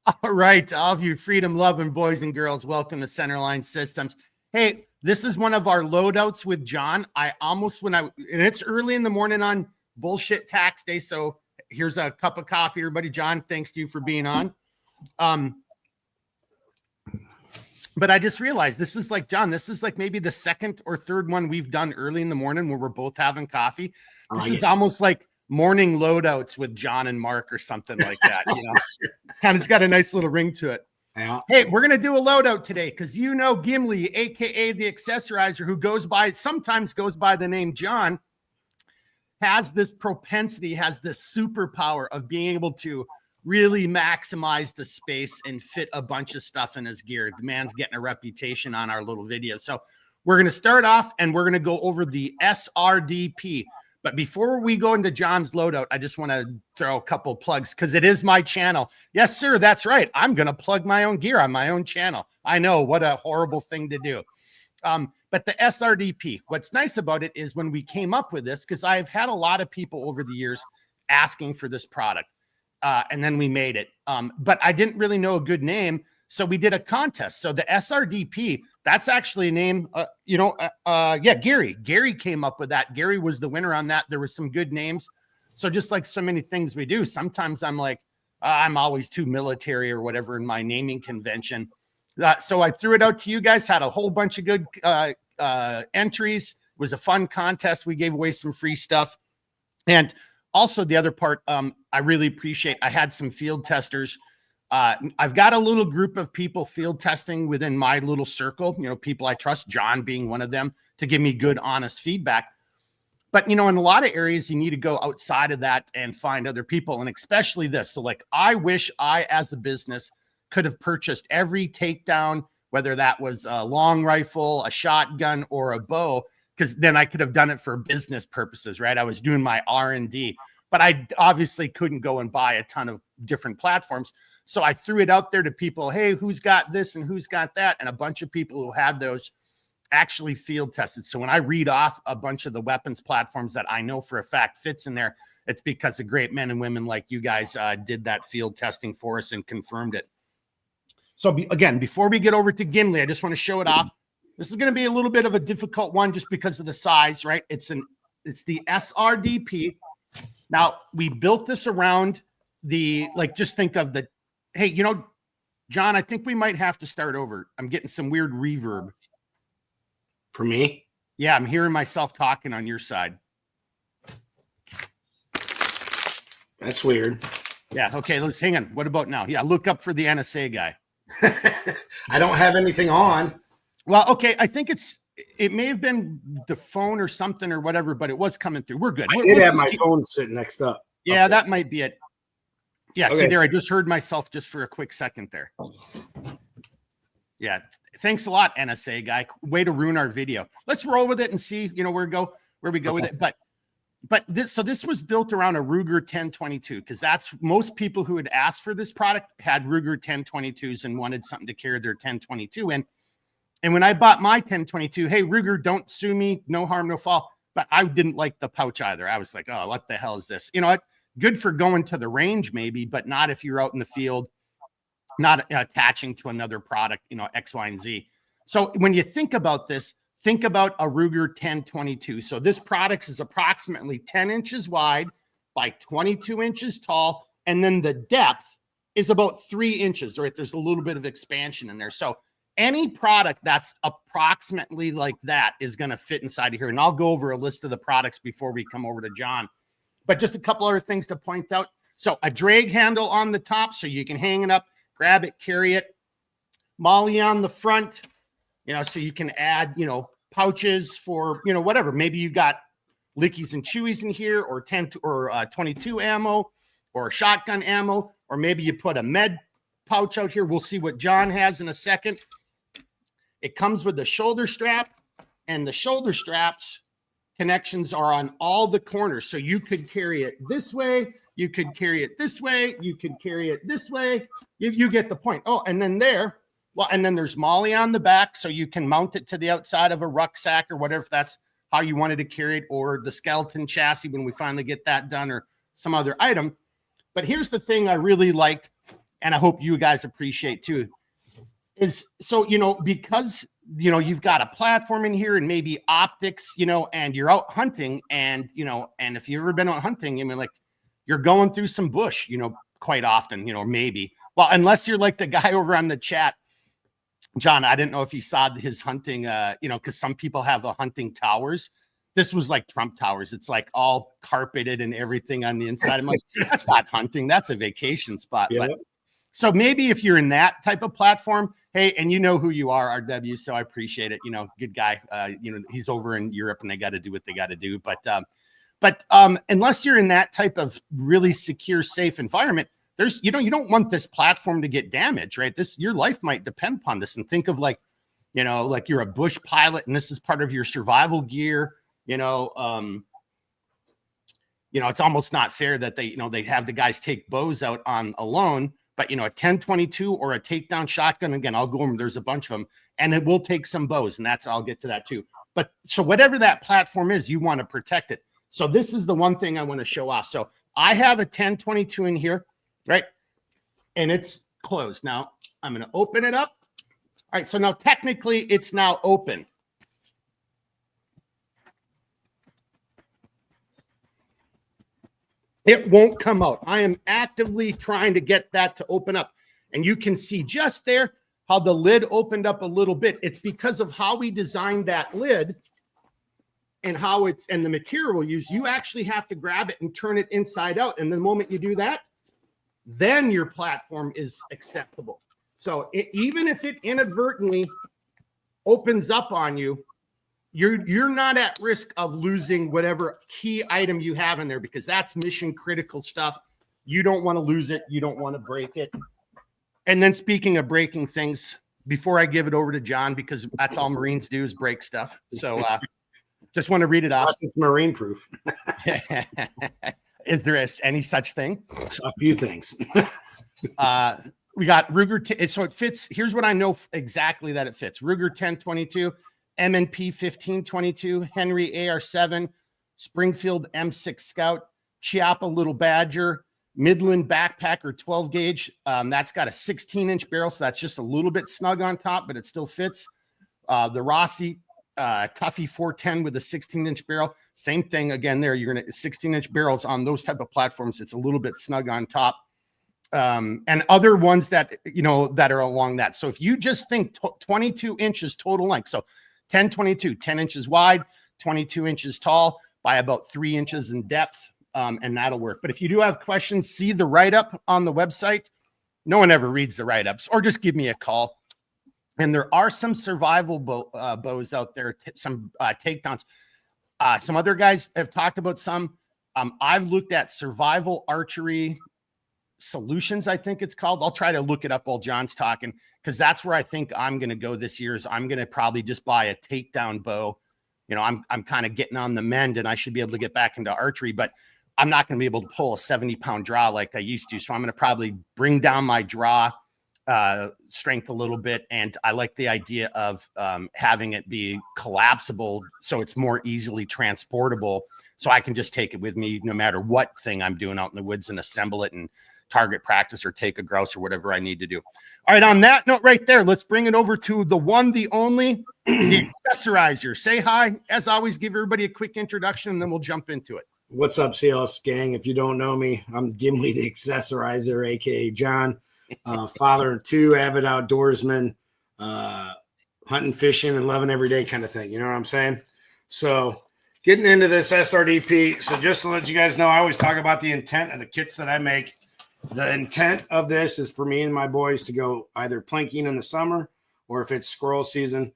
All right, all of you freedom-loving boys and girls, welcome to Centerline Systems. Hey, this is one of our loadouts with John. And it's early in the morning on bullshit tax day, so here's a cup of coffee, everybody. John, thanks to you for being on. But I just realized this is like, John, this is like maybe the second or third one we've done early in the morning where we're both having coffee. This is almost like morning loadouts with John and Mark or something like that, you know. Kind of got a nice little ring to it. Yeah. Hey, we're going to do a loadout today because you know Gimli, a.k.a. the accessorizer, who sometimes goes by the name John, has this propensity, has this superpower of being able to really maximize the space and fit a bunch of stuff in his gear. The man's getting a reputation on our little video. So we're going to start off and we're going to go over the SRDP. But before we go into John's loadout, I just want to throw a couple plugs because it is my channel. Yes, sir. That's right. I'm going to plug my own gear on my own channel. I know, what a horrible thing to do. But the SRDP, what's nice about it is when we came up with this, because I've had a lot of people over the years asking for this product. And then we made it. But I didn't really know a good name. So we did a contest. So the SRDP, that's actually a name, Gary. Gary came up with that. Gary was the winner on that. There were some good names. So just like so many things we do, sometimes I'm like, I'm always too military or whatever in my naming convention. So I threw it out to you guys, had a whole bunch of good entries. It was a fun contest. We gave away some free stuff. And also the other part, I really appreciate, I had some field testers. I've got a little group of people field testing within my little circle, you know, people I trust, John being one of them, to give me good, honest feedback. But, you know, in a lot of areas, you need to go outside of that and find other people, and especially this. So like, I wish I, as a business, could have purchased every takedown, whether that was a long rifle, a shotgun, or a bow, because then I could have done it for business purposes, right? I was doing my R&D, but I obviously couldn't go and buy a ton of different platforms. So I threw it out there to people, hey, who's got this and who's got that? And a bunch of people who had those actually field tested. So when I read off a bunch of the weapons platforms that I know for a fact fits in there, it's because of great men and women like you guys did that field testing for us and confirmed it. So again, before we get over to Gimli, I just want to show it off. This is going to be a little bit of a difficult one just because of the size, right? It's the SRDP. Now, we built this around just think of the, hey, you know, John, I think we might have to start over. I'm getting some weird reverb. For me? Yeah, I'm hearing myself talking on your side. That's weird. Yeah, okay, let's hang on. What about now? Yeah, look up for the NSA guy. I don't have anything on. Well, okay, I think it may have been the phone or something or whatever, but it was coming through. We're good. I did have my phone sitting next up. Yeah, that might be it. Yeah, okay. See there, I just heard myself just for a quick second there. Yeah, thanks a lot, NSA guy. Way to ruin our video. Let's roll with it and see, you know, where we go with it. But this was built around a Ruger 1022 because that's most people who had asked for this product had Ruger 1022s and wanted something to carry their 1022 in. And when I bought my 1022, hey, Ruger, don't sue me. No harm, no foul. But I didn't like the pouch either. I was like, oh, what the hell is this? You know what? Good for going to the range maybe, but not if you're out in the field, not attaching to another product, you know, X, Y, and Z. So when you think about this, think about a Ruger 1022. So this product is approximately 10 inches wide by 22 inches tall. And then the depth is about 3 inches, right? There's a little bit of expansion in there. So any product that's approximately like that is going to fit inside of here. And I'll go over a list of the products before we come over to John. But just a couple other things to point out. So a drag handle on the top so you can hang it up, grab it, carry it. Molly on the front, you know, so you can add, you know, pouches for, you know, whatever. Maybe you got lickies and chewies in here, or 22 ammo, or shotgun ammo, or maybe you put a med pouch out here. We'll see what John has in a second. It comes with the shoulder strap, and the shoulder straps connections are on all the corners. So you could carry it this way, you could carry it this way, you could carry it this way. You get the point. Oh, and then there's Molly on the back, so you can mount it to the outside of a rucksack or whatever, if that's how you wanted to carry it, or the skeleton chassis when we finally get that done, or some other item. But here's the thing I really liked. and I hope you guys appreciate too, is so, because, you've got a platform in here and maybe optics, and you're out hunting and, and if you've ever been out hunting, like you're going through some bush, quite often, maybe, well, unless you're like the guy over on the chat, John, I didn't know if you saw his hunting, because some people have the hunting towers. This was like Trump Towers. It's like all carpeted and everything on the inside. I'm like, that's not hunting. That's a vacation spot. Yeah. But so maybe if you're in that type of platform, hey, and you know who you are, RW, so I appreciate it. Good guy. He's over in Europe and they got to do what they got to do. But unless you're in that type of really secure, safe environment, there's, you don't want this platform to get damaged, right? Your life might depend upon this. And think of like you're a bush pilot and this is part of your survival gear. It's almost not fair that they have the guys take bows out on alone, but a 10-22 or a takedown shotgun, again, I'll go over, there's a bunch of them, and it will take some bows, and I'll get to that too. But so whatever that platform is, you want to protect it. So this is the one thing I want to show off. So I have a 10-22 in here, right? And it's closed. Now I'm going to open it up. All right. So now technically it's now open. It won't come out. I am actively trying to get that to open up. And you can see just there how the lid opened up a little bit. It's because of how we designed that lid and and the material we'll use. You actually have to grab it and turn it inside out. And the moment you do that, then your platform is acceptable. So even if it inadvertently opens up on you, you're not at risk of losing whatever key item you have in there, because that's mission critical stuff. You don't want to lose it. You don't want to break it. And then speaking of breaking things, before I give it over to John, because that's all Marines do is break stuff. So just want to read it off. It's Marine proof. Is there any such thing? A few things. We got Ruger. So it fits. Here's what I know exactly that it fits. Ruger 10-22. M&P 15-22, Henry AR7, Springfield M6 Scout, Chiappa Little Badger, Midland Backpacker 12 gauge. That's got a 16-inch barrel, so that's just a little bit snug on top, but it still fits. The Rossi Tuffy 410 with a 16-inch barrel, same thing again there. You're going to 16-inch barrels on those type of platforms. It's a little bit snug on top. And other ones that, that are along that. So if you just think 22 inches total length, so 10-22, 10 inches wide, 22 inches tall by about 3 inches in depth, and that'll work. But if you do have questions, see the write-up on the website. No one ever reads the write-ups, or just give me a call. And there are some survival bows out there, some takedowns. Some other guys have talked about some. I've looked at Survival Archery Solutions, I think it's called. I'll try to look it up while John's talking, because that's where I think I'm going to go this year. Is I'm going to probably just buy a takedown bow. I'm kind of getting on the mend, and I should be able to get back into archery, but I'm not going to be able to pull a 70-pound draw like I used to. So I'm going to probably bring down my draw strength a little bit. And I like the idea of having it be collapsible, so it's more easily transportable, so I can just take it with me no matter what thing I'm doing out in the woods and assemble it and target practice or take a grouse or whatever I need to do. All right, on that note right there, let's bring it over to the one, the only, the accessorizer. Say hi. As always, give everybody a quick introduction, and then we'll jump into it. What's up, CLS gang? If you don't know me, I'm Gimli, the accessorizer, a.k.a. John, father of two, avid outdoorsman, hunting, fishing, and loving every day kind of thing. You know what I'm saying? So getting into this SRDP. So just to let you guys know, I always talk about the intent of the kits that I make. The intent of this is for me and my boys to go either planking in the summer, or if it's squirrel season,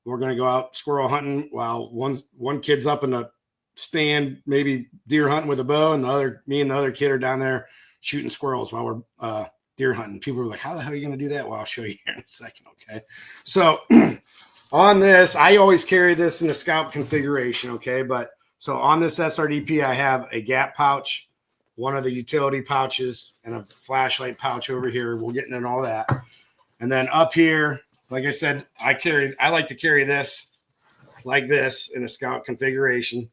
we're going to go out squirrel hunting while one kid's up in the stand, maybe deer hunting with a bow, and me and the other kid are down there shooting squirrels while we're deer hunting. People are like, how the hell are you going to do that? Well, I'll show you here in a second. Okay. So on this, I always carry this in the scout configuration. Okay. But so on this SRDP, I have a gap pouch, one of the utility pouches, and a flashlight pouch over here. We'll get into all that. And then up here, like I said, I like to carry this like this in a scout configuration.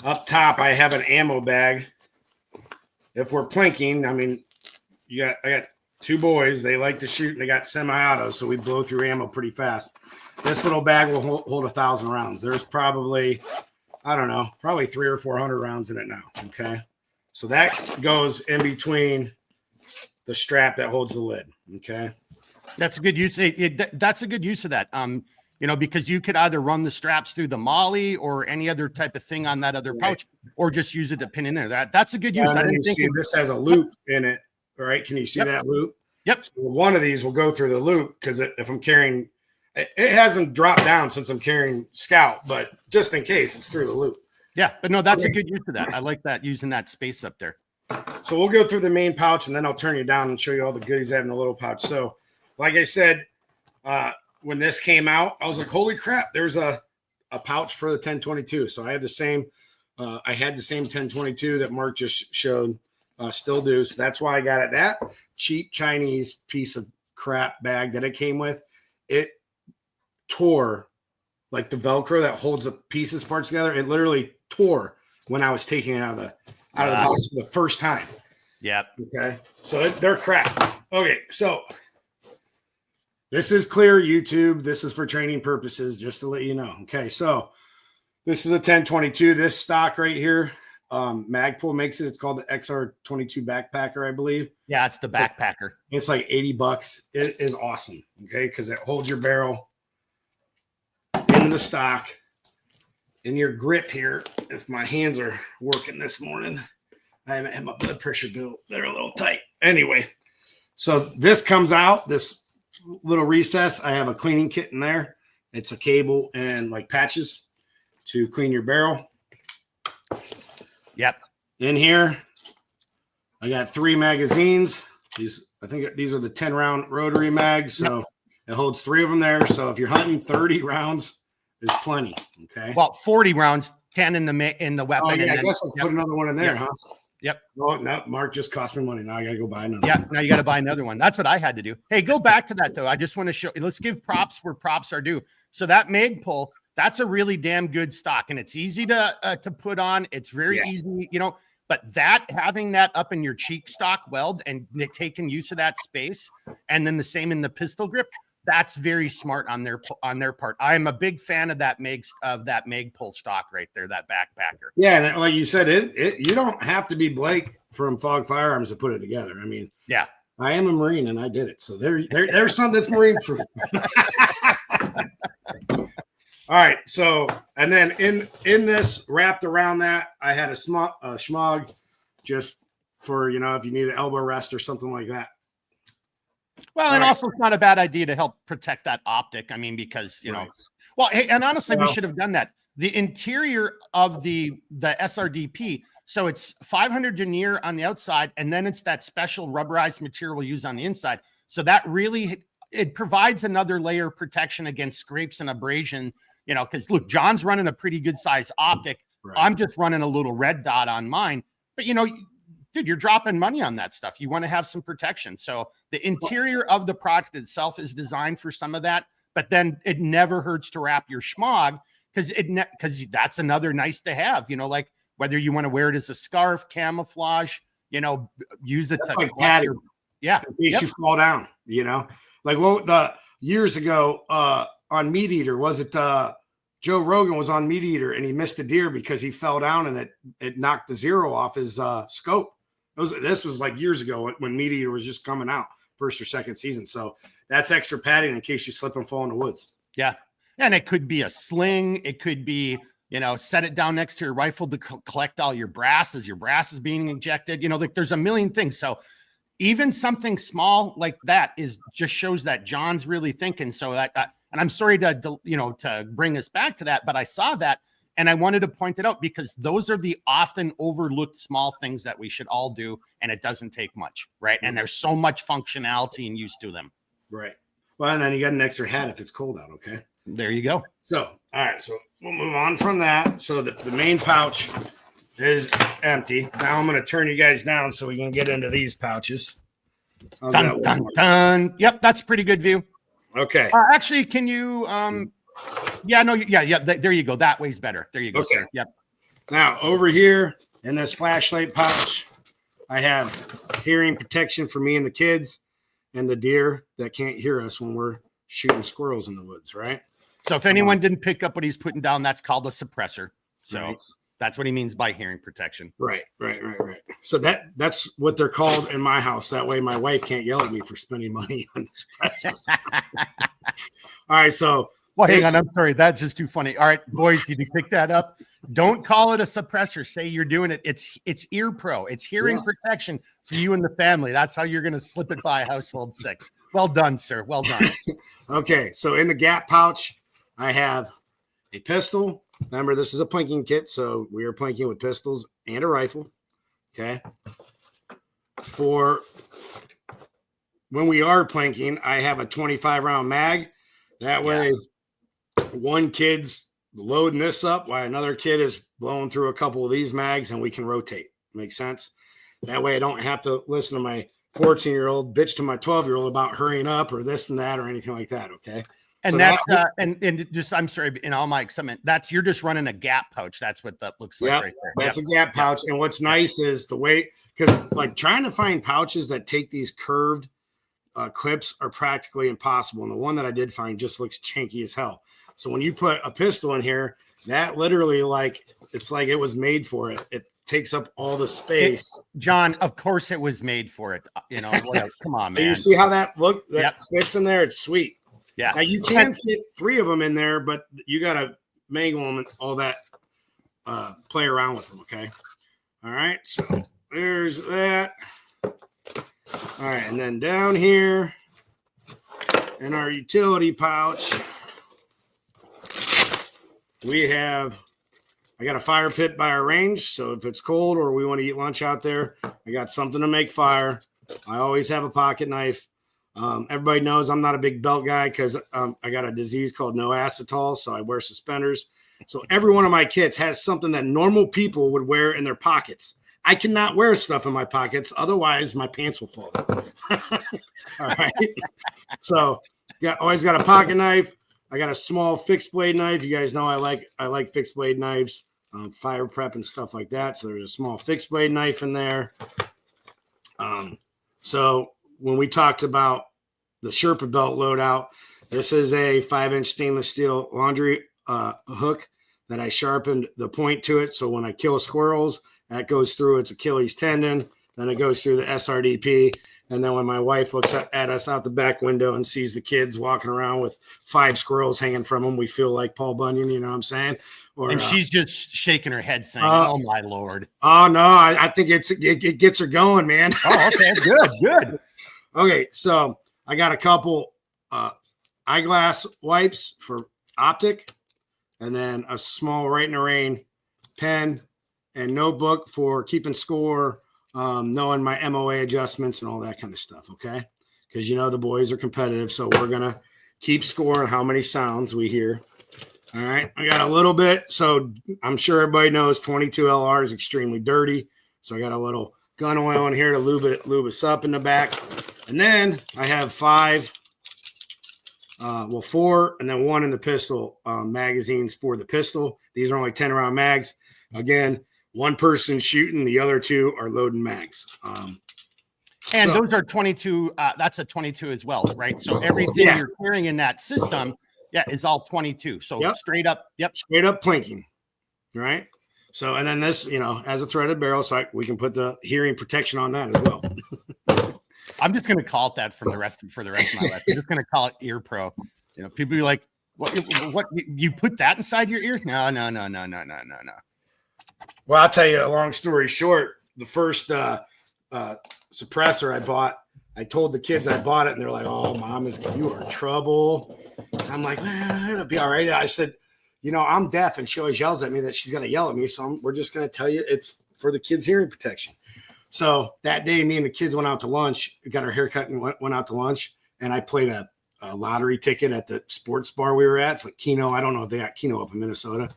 Up top, I have an ammo bag. If we're planking, I mean, I got two boys. They like to shoot and they got semi-autos, so we blow through ammo pretty fast. This little bag will hold 1,000 rounds. There's probably, I don't know, probably 300 or 400 rounds in it now. Okay. So that goes in between the strap that holds the lid. Okay. That's a good use. That's a good use of that. You know, because you could either run the straps through the molly or any other type of thing on that other pouch, or just use it to pin in there. That's a good use. And then you see this has a loop in it, right? Can you see that loop? Yep. So one of these will go through the loop because if I'm carrying, it hasn't dropped down since I'm carrying Scout, but just in case, it's through the loop. Yeah, but no, that's a good use of that. I like that, using that space up there. So we'll go through the main pouch, and then I'll turn you down and show you all the goodies I have in the little pouch. So, like I said, when this came out, I was like, holy crap, there's a pouch for the 1022. So I have the same, I had the same 1022 that Mark just showed, still do. So that's why I got it. That cheap Chinese piece of crap bag that it came with, it tore like the Velcro that holds the pieces parts together. It literally tore when I was taking it out of the box for the first time. Yeah. Okay. So they're crap. Okay. So this is clear, YouTube. This is for training purposes, just to let you know. Okay. So this is a 1022. This stock right here, Magpul makes it. It's called the XR22 backpacker, I believe. Yeah, it's the backpacker. It's like $80. It is awesome. Okay. Because it holds your barrel into the stock. In your grip here, if my hands are working this morning, I haven't had my blood pressure built. They're a little tight. Anyway, so this comes out, this little recess. I have a cleaning kit in there. It's a cable and like patches to clean your barrel. Yep. In here, I got 3 magazines. I think these are the 10-round rotary mags. So it holds 3 of them there. So if you're hunting 30 rounds, there's plenty. Okay. Well, 40 rounds, 10 in the weapon. Oh, yeah, and I then, guess I'll put another one in there, huh? Yep. Oh, no, Mark just cost me money. Now I got to go buy another. Yeah, now you got to buy another one. That's what I had to do. Hey, go back to that, though. I just want to show, let's give props where props are due. So that Magpul, that's a really damn good stock, and it's easy to put on. It's very easy, you know, but having that up in your cheek stock weld and taking use of that space, and then the same in the pistol grip, that's very smart on their part. I'm a big fan of that Magpul stock right there, that backpacker. Yeah, and like you said, you don't have to be Blake from Fog Firearms to put it together. I mean, yeah, I am a Marine and I did it. So there's something that's Marine proof. All right, so and then in this wrapped around that, I had a schmog just for, you know, if you need an elbow rest or something like that. Well, and also it's not a bad idea to help protect that optic. I mean, because, you know, well, hey, and honestly, we should have done that. The interior of the SRDP, so it's 500 denier on the outside, and then it's that special rubberized material used on the inside. So that really, it provides another layer of protection against scrapes and abrasion, you know, because look, John's running a pretty good size optic. Right. I'm just running a little red dot on mine, but you know, dude, you're dropping money on that stuff. You want to have some protection. So the interior of the product itself is designed for some of that, but then it never hurts to wrap your schmog because that's another nice to have, you know, like whether you want to wear it as a scarf, camouflage, you know, use it that's to like padding. Yeah. In case you fall down, you know, like the years ago on Meat Eater, was it Joe Rogan was on Meat Eater and he missed a deer because he fell down and it knocked the zero off his scope. This was like years ago when Meat Eater was just coming out, first or second season. So that's extra padding in case you slip and fall in the woods. Yeah. And it could be a sling. It could be, you know, set it down next to your rifle to collect all your brass as your brass is being injected. You know, like there's a million things. So even something small like that just shows that John's really thinking. So that, and I'm sorry to bring us back to that, but I saw that. And I wanted to point it out because those are the often overlooked small things that we should all do. And it doesn't take much, right? And there's so much functionality and use to them. Right. Well, and then you got an extra hat if it's cold out, okay? There you go. So, all right. So we'll move on from that. So the main pouch is empty. Now I'm going to turn you guys down so we can get into these pouches. Dun, dun, dun. Yep, that's a pretty good view. Okay. Actually, can you there you go. That way's better. There you go, okay. Sir. Yep. Now over here in this flashlight pouch, I have hearing protection for me and the kids and the deer that can't hear us when we're shooting squirrels in the woods, right? So if anyone didn't pick up what he's putting down, that's called a suppressor. So right. That's what he means by hearing protection. Right. So that's what they're called in my house. That way my wife can't yell at me for spending money on suppressors. All right, so hang on. I'm sorry. That's just too funny. All right, boys, did you pick that up? Don't call it a suppressor. Say you're doing it. It's ear pro. It's hearing protection for you and the family. That's how you're going to slip it by household 6. Well done, sir. Well done. Okay, so in the gap pouch, I have a pistol. Remember, this is a plinking kit, so we are plinking with pistols and a rifle. Okay. For when we are plinking, I have a 25-round mag. That way, one kid's loading this up while another kid is blowing through a couple of these mags, and we can rotate. Make sense? That way I don't have to listen to my 14-year-old bitch to my 12-year-old about hurrying up or this and that or anything like that, okay? And so that's and just I'm sorry, in all my excitement, you're just running a gap pouch. That's what that looks like right there. That's a gap pouch. And what's nice is the way, because like trying to find pouches that take these curved clips are practically impossible. And the one that I did find just looks chunky as hell. So when you put a pistol in here, that literally it's like it was made for it. It takes up all the space. John, of course it was made for it. You know, whatever. Come on, man. You see how that fits in there? It's sweet. Yeah. Now you can fit 3 of them in there, but you got to mangle them and all that, play around with them. Okay. All right. So there's that. All right. And then down here in our utility pouch, I got a fire pit by our range. So if it's cold or we want to eat lunch out there, I got something to make fire. I always have a pocket knife. Everybody knows I'm not a big belt guy because I got a disease called no acetol, so I wear suspenders. So every one of my kits has something that normal people would wear in their pockets. I cannot wear stuff in my pockets, otherwise my pants will fall. All right. So always got a pocket knife. I got a small fixed blade knife. You guys know I like fixed blade knives, fire prep and stuff like that. So there's a small fixed blade knife in there. So when we talked about the Sherpa belt loadout, this is a 5-inch stainless steel laundry hook that I sharpened the point to it. So when I kill squirrels, that goes through its Achilles tendon. Then it goes through the SRDP. And then when my wife looks at us out the back window and sees the kids walking around with 5 squirrels hanging from them, we feel like Paul Bunyan, you know what I'm saying? And she's just shaking her head saying, oh, my Lord. Oh, no, I think it gets her going, man. Oh, okay, good. Okay, so I got a couple eyeglass wipes for optic, and then a small Write in the Rain pen and notebook for keeping score, knowing my MOA adjustments and all that kind of stuff, okay? Because, the boys are competitive, so we're going to keep score on how many sounds we hear. All right, I got a little bit. So I'm sure everybody knows 22 LR is extremely dirty. So I got a little gun oil in here to lube us up in the back. And then I have 4, and then 1 in the pistol magazines for the pistol. These are only 10-round mags. Again, 1 person shooting, the other 2 are loading mags. And those are 22. That's a 22 as well, right? So everything you're carrying in that system, is all 22. So straight up plinking, right? So, and then this, as a threaded barrel, so we can put the hearing protection on that as well. I'm just going to call it that for the rest of my life. I'm just going to call it Ear Pro. People be like, what you put that inside your ear? No. Well, I'll tell you a long story short. The first suppressor I bought, I told the kids I bought it, and they're like, "Oh, Mom, you are in trouble." I'm like, it'll be all right. I said, I'm deaf, and she always yells at me that she's going to yell at me. So we're just going to tell you it's for the kids' hearing protection. So that day, me and the kids went out to lunch, got our haircut and went out to lunch. And I played a lottery ticket at the sports bar we were at. It's like Keno. I don't know if they got Keno up in Minnesota.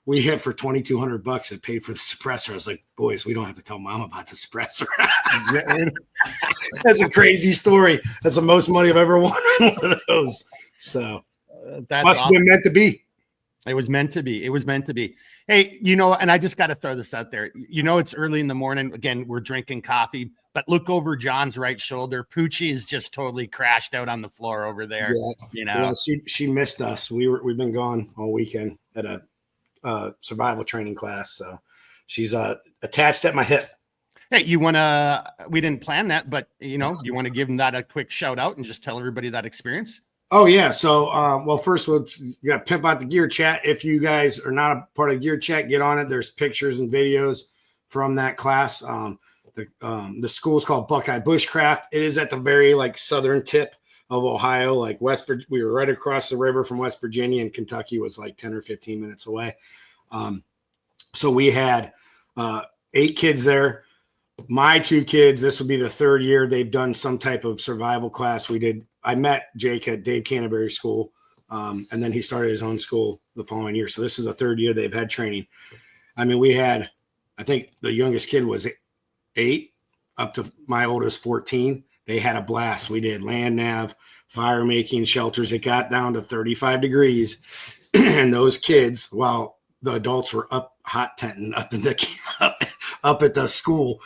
We hit for $2,200 that paid for the suppressor. I was like, boys, we don't have to tell Mom about the suppressor. That's a crazy story. That's the most money I've ever won on one of those. So that's must have been meant to be. It was meant to be. It was meant to be. Hey, and I just got to throw this out there. It's early in the morning. Again, we're drinking coffee, but look over John's right shoulder. Poochie is just totally crashed out on the floor over there. Yeah, she missed us. We've been gone all weekend at a survival training class, so she's attached at my hip. Hey, we didn't plan that, but you want to give them that a quick shout out and just tell everybody that experience? Oh yeah. So, well, first you got to pimp out the gear chat. If you guys are not a part of gear chat, get on it. There's pictures and videos from that class. The school is called Buckeye Bushcraft. It is at the very southern tip of Ohio, we were right across the river from West Virginia, and Kentucky was 10 or 15 minutes away. So we had 8 kids there. My 2 kids, this will be the 3rd year they've done some type of survival class. I met Jake at Dave Canterbury's school, and then he started his own school the following year. So this is the 3rd year they've had training. I mean, I think the youngest kid was 8 up to my oldest 14. They had a blast. We did land nav, fire making, shelters. It got down to 35 degrees. And those kids, while the adults were up hot tenting up at the school,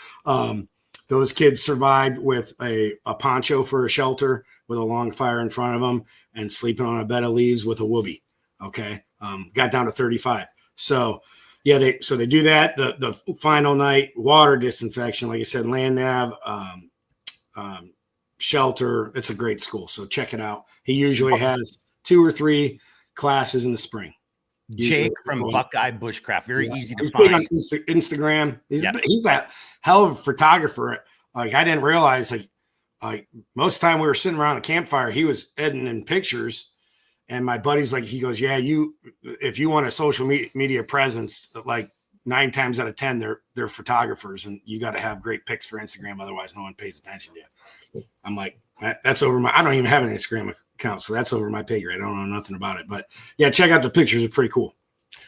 those kids survived with a poncho for a shelter with a long fire in front of them and sleeping on a bed of leaves with a whoopee. Okay. Got down to 35. So yeah, they do that. The final night, water disinfection, like I said, land nav, shelter. It's a great school. So check it out. He usually has 2 or 3 classes in the spring. Jake from Buckeye Bushcraft. Very easy to find. On Instagram. He's a hell of a photographer. I didn't realize most of the time we were sitting around a campfire, he was editing pictures. And my buddy's he goes, yeah, if you want a social media presence, 9 times out of 10, they're photographers, and you got to have great pics for Instagram. Otherwise no one pays attention to you. I'm like, that's over I don't even have an Instagram account. So that's over my pay grade. I don't know nothing about it, but yeah, check out the pictures. They're pretty cool.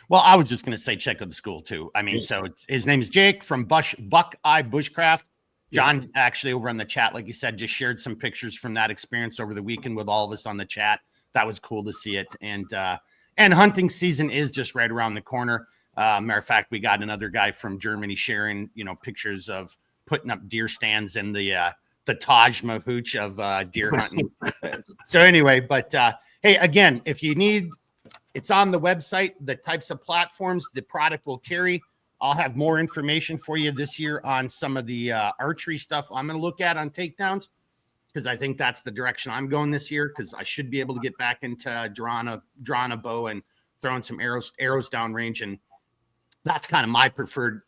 Well, I was just going to say, check out the school too. I mean, so his name is Jake from Buckeye Bushcraft. John actually over on the chat, like you said, just shared some pictures from that experience over the weekend with all of us on the chat. That was cool to see it. And hunting season is just right around the corner. Matter of fact, we got another guy from Germany sharing, pictures of putting up deer stands in the Taj Mahal of deer hunting. So anyway, but hey, again, if you need, it's on the website, the types of platforms the product will carry. I'll have more information for you this year on some of the archery stuff I'm going to look at on takedowns, because I think that's the direction I'm going this year, because I should be able to get back into drawing a bow and throwing some arrows downrange. And that's kind of my preferred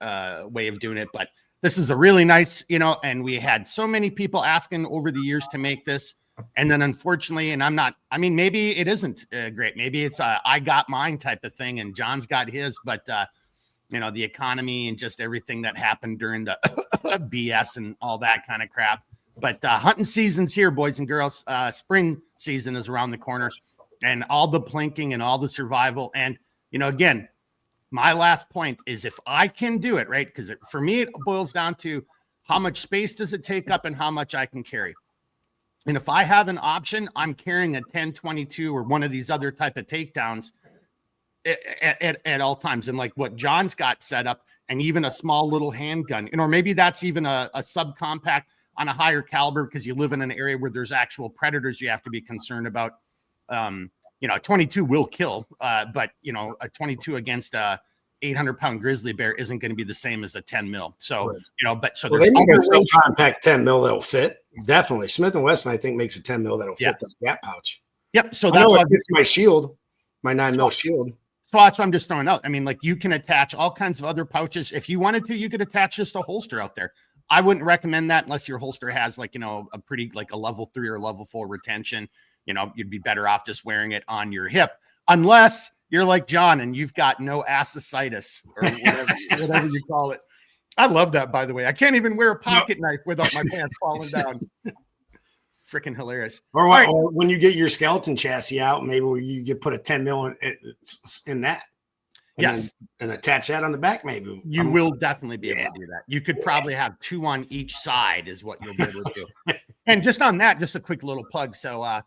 way of doing it. But this is a really nice, and we had so many people asking over the years to make this. And then unfortunately, maybe it isn't great. Maybe it's I got mine type of thing and John's got his, but the economy and just everything that happened during the BS and all that kind of crap. But hunting season's here, boys and girls. Spring season is around the corner, and all the plinking and all the survival. And, again, my last point is if I can do it, right? Because for me, it boils down to how much space does it take up and how much I can carry. And if I have an option, I'm carrying a 1022 or one of these other type of takedowns at all times. And like what John's got set up, and even a small little handgun, or maybe that's even a subcompact on a higher caliber, because you live in an area where there's actual predators you have to be concerned about. A 22 will kill, but a 22 against a 800-pound grizzly bear isn't going to be the same as a 10 mil. So, there's they make a compact 10 mil that'll fit. Definitely. Smith & Wesson, I think, makes a 10 mil that'll fit the gap pouch. Yep. So that's why it's my shield, my 9 mil shield. So that's what I'm just throwing out. I mean, you can attach all kinds of other pouches. If you wanted to, you could attach just a holster out there. I wouldn't recommend that unless your holster has a pretty a level 3 or level 4 retention. You'd be better off just wearing it on your hip, unless you're like John and you've got no ascicitis or whatever you call it. I love that, by the way. I can't even wear a pocket knife without my pants falling down. Freaking hilarious. Or when you get your skeleton chassis out, maybe you could put a 10 mil in that. And attach that on the back, maybe. You will definitely be able to do that. You could probably have 2 on each side is what you'll be able to do. And just on that, just a quick little plug. So,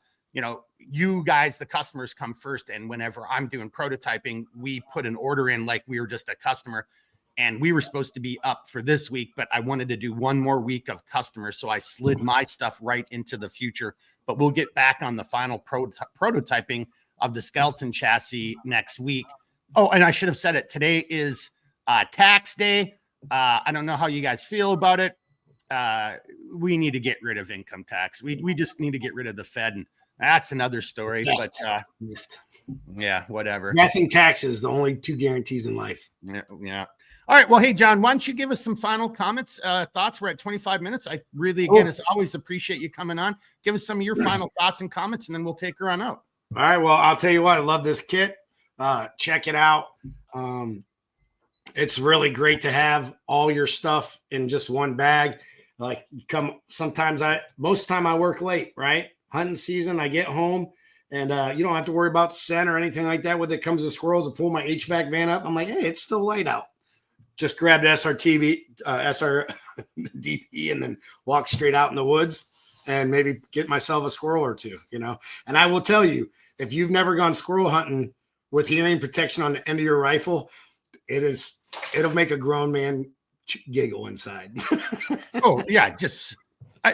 you guys, the customers, come first. And whenever I'm doing prototyping, we put an order in like we were just a customer, and we were supposed to be up for this week, but I wanted to do one more week of customers. So I slid my stuff right into the future, but we'll get back on the final prototyping of the skeleton chassis next week. Oh, and I should have said it. Today is tax day. I don't know how you guys feel about it. We need to get rid of income tax. We just need to get rid of the Fed, and that's another story. But yeah, whatever. Nothing taxes, the only two guarantees in life. Yeah. All right. Well, hey, John, why don't you give us some final comments, thoughts? We're at 25 minutes. I really, again, as always, appreciate you coming on. Give us some of your final thoughts and comments, and then we'll take her on out. All right. Well, I'll tell you what, I love this kit. Check it out. It's really great to have all your stuff in just one bag. Like sometimes most of the time I work late, right? Hunting season, I get home and you don't have to worry about scent or anything like that. When it comes to squirrels, I pull my HVAC van up. I'm like, hey, it's still light out. Just grab the SRDP and then walk straight out in the woods and maybe get myself a squirrel or two, And I will tell you, if you've never gone squirrel hunting with hearing protection on the end of your rifle, it'll make a grown man giggle inside. Oh yeah.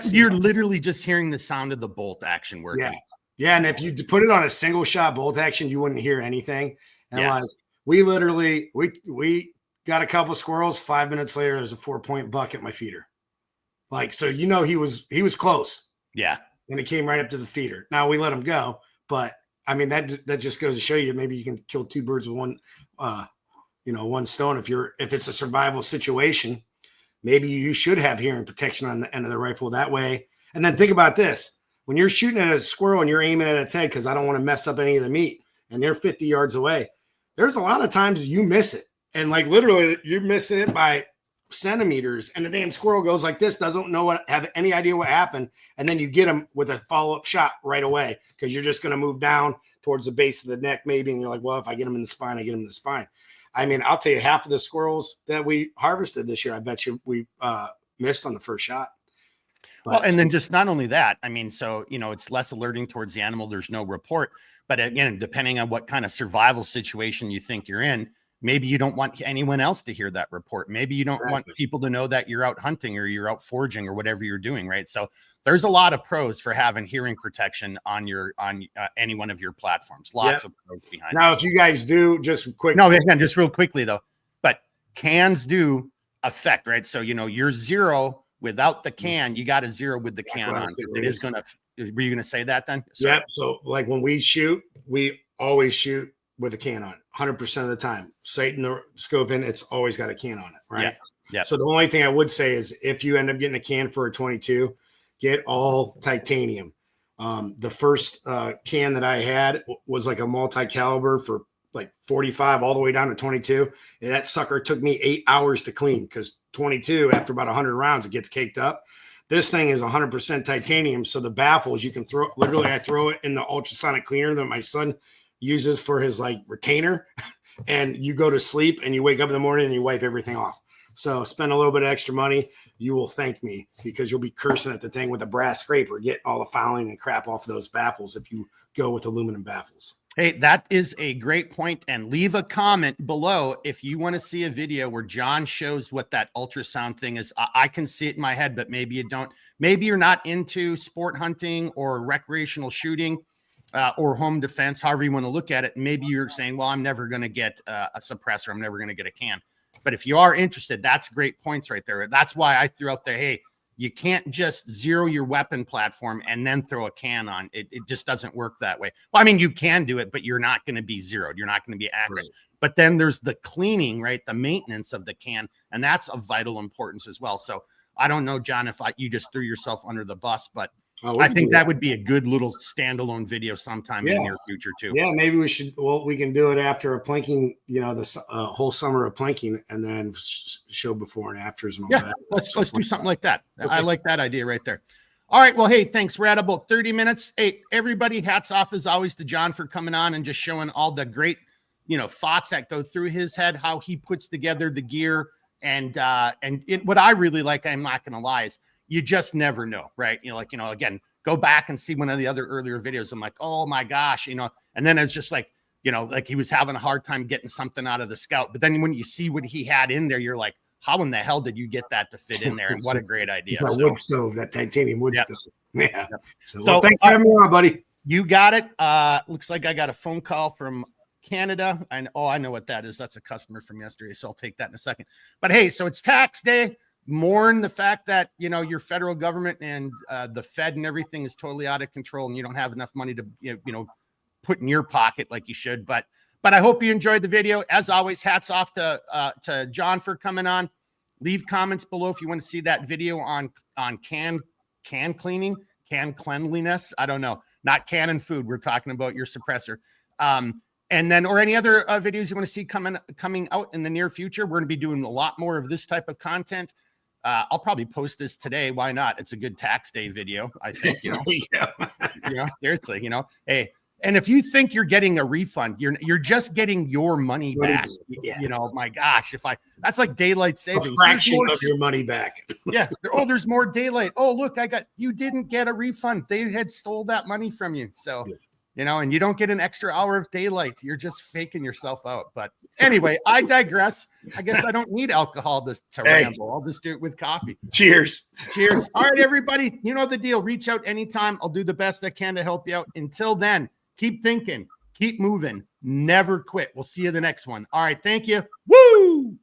You're literally just hearing the sound of the bolt action working. Yeah. And if you put it on a single shot bolt action, you wouldn't hear anything. And like we literally, we got a couple squirrels. 5 minutes later, there's a 4-point buck at my feeder. Like, so, he was close. Yeah. And he came right up to the feeder. Now we let him go, but I mean, that just goes to show you, maybe you can kill two birds with one stone. If it's a survival situation, maybe you should have hearing protection on the end of the rifle that way. And then think about this. When you're shooting at a squirrel and you're aiming at its head, because I don't want to mess up any of the meat, and they're 50 yards away, there's a lot of times you miss it. And like literally you're missing it by centimeters, and the damn squirrel goes like this, doesn't have any idea what happened. And then you get him with a follow-up shot right away, because you're just going to move down towards the base of the neck maybe. And you're like, well, if I get him in the spine, I get him in the spine. I mean, I'll tell you, half of the squirrels that we harvested this year, I bet you we missed on the first shot. Well, and then just not only that, I mean, so, it's less alerting towards the animal. There's no report. But again, depending on what kind of survival situation you think you're in, maybe you don't want anyone else to hear that report. Maybe you don't want people to know that you're out hunting or you're out foraging or whatever you're doing, right? So there's a lot of pros for having hearing protection on any one of your platforms. Lots of pros behind it. Now, if you guys do, just quick. No, again, just real quickly though, but cans do affect, right? So, you're zero without the can, you got a zero with the can on. It is going to, were you going to say that then? Sorry. Yep. So like when we shoot, we always shoot with a can on 100% of the time. Sighting the scope in, it's always got a can on it, right? Yeah. So the only thing I would say is if you end up getting a can for a 22, get all titanium. The first can that I had was like a multi-caliber for like 45 all the way down to 22. And that sucker took me 8 hours to clean, because 22, after about 100 rounds, it gets caked up. This thing is 100% titanium. So the baffles, you can I throw it in the ultrasonic cleaner that my son uses for his like retainer, and you go to sleep and you wake up in the morning and you wipe everything off. So spend a little bit of extra money. You will thank me, because you'll be cursing at the thing with a brass scraper, get all the fouling and crap off of those baffles if you go with aluminum baffles. Hey, that is a great point. And leave a comment below if you want to see a video where John shows what that ultrasound thing is. I can see it in my head, but maybe you don't. Maybe you're not into sport hunting or recreational shooting or home defense, however you want to look at it. Maybe you're saying, well, I'm never going to get a suppressor. I'm never going to get a can. But if you are interested, that's great points right there. That's why I threw out there, hey, you can't just zero your weapon platform and then throw a can on. It just doesn't work that way. Well, I mean, you can do it, but you're not going to be zeroed. You're not going to be accurate. Right. But then there's the cleaning, right? The maintenance of the can, and that's of vital importance as well. So I don't know, John, if you just threw yourself under the bus, but I think that would be a good little standalone video sometime in the near future too. Yeah, maybe we should. Well, we can do it after a planking, the whole summer of planking, and then show before and afters. And all that. Let's do something like that. Okay. I like that idea right there. All right. Well, hey, thanks. We're at about 30 minutes. Hey, everybody, hats off as always to John for coming on and just showing all the great, thoughts that go through his head, how he puts together the gear, and what I really like, I'm not going to lie, is you just never know, right? Again, go back and see one of the other earlier videos. I'm like, oh my gosh, and then it's just like, like he was having a hard time getting something out of the Scout. But then when you see what he had in there, you're like, how in the hell did you get that to fit in there? And what a great idea. That wood stove, that titanium wood stove. Yeah. So thanks for having me on, buddy. You got it. Looks like I got a phone call from Canada. I know what that is. That's a customer from yesterday. So I'll take that in a second. But hey, so it's tax day. Mourn the fact that, your federal government and the Fed and everything is totally out of control and you don't have enough money to, put in your pocket like you should. But I hope you enjoyed the video. As always, hats off to John for coming on. Leave comments below if you want to see that video on can cleaning, can cleanliness. I don't know, not canning food. We're talking about your suppressor. And then, or any other videos you want to see coming out in the near future. We're going to be doing a lot more of this type of content. I'll probably post this today. Why not? It's a good tax day video, I think. Seriously, hey. And if you think you're getting a refund, you're just getting your money back. My gosh, that's like daylight savings. A fraction of your money back. Yeah. Oh, there's more daylight. Oh, look, you didn't get a refund. They had stole that money from you. So, and you don't get an extra hour of daylight. You're just faking yourself out. But anyway, I digress. I guess I don't need alcohol to ramble. I'll just do it with coffee. Cheers. Cheers. All right, everybody. You know the deal. Reach out anytime. I'll do the best I can to help you out. Until then, keep thinking, keep moving, never quit. We'll see you the next one. All right. Thank you. Woo!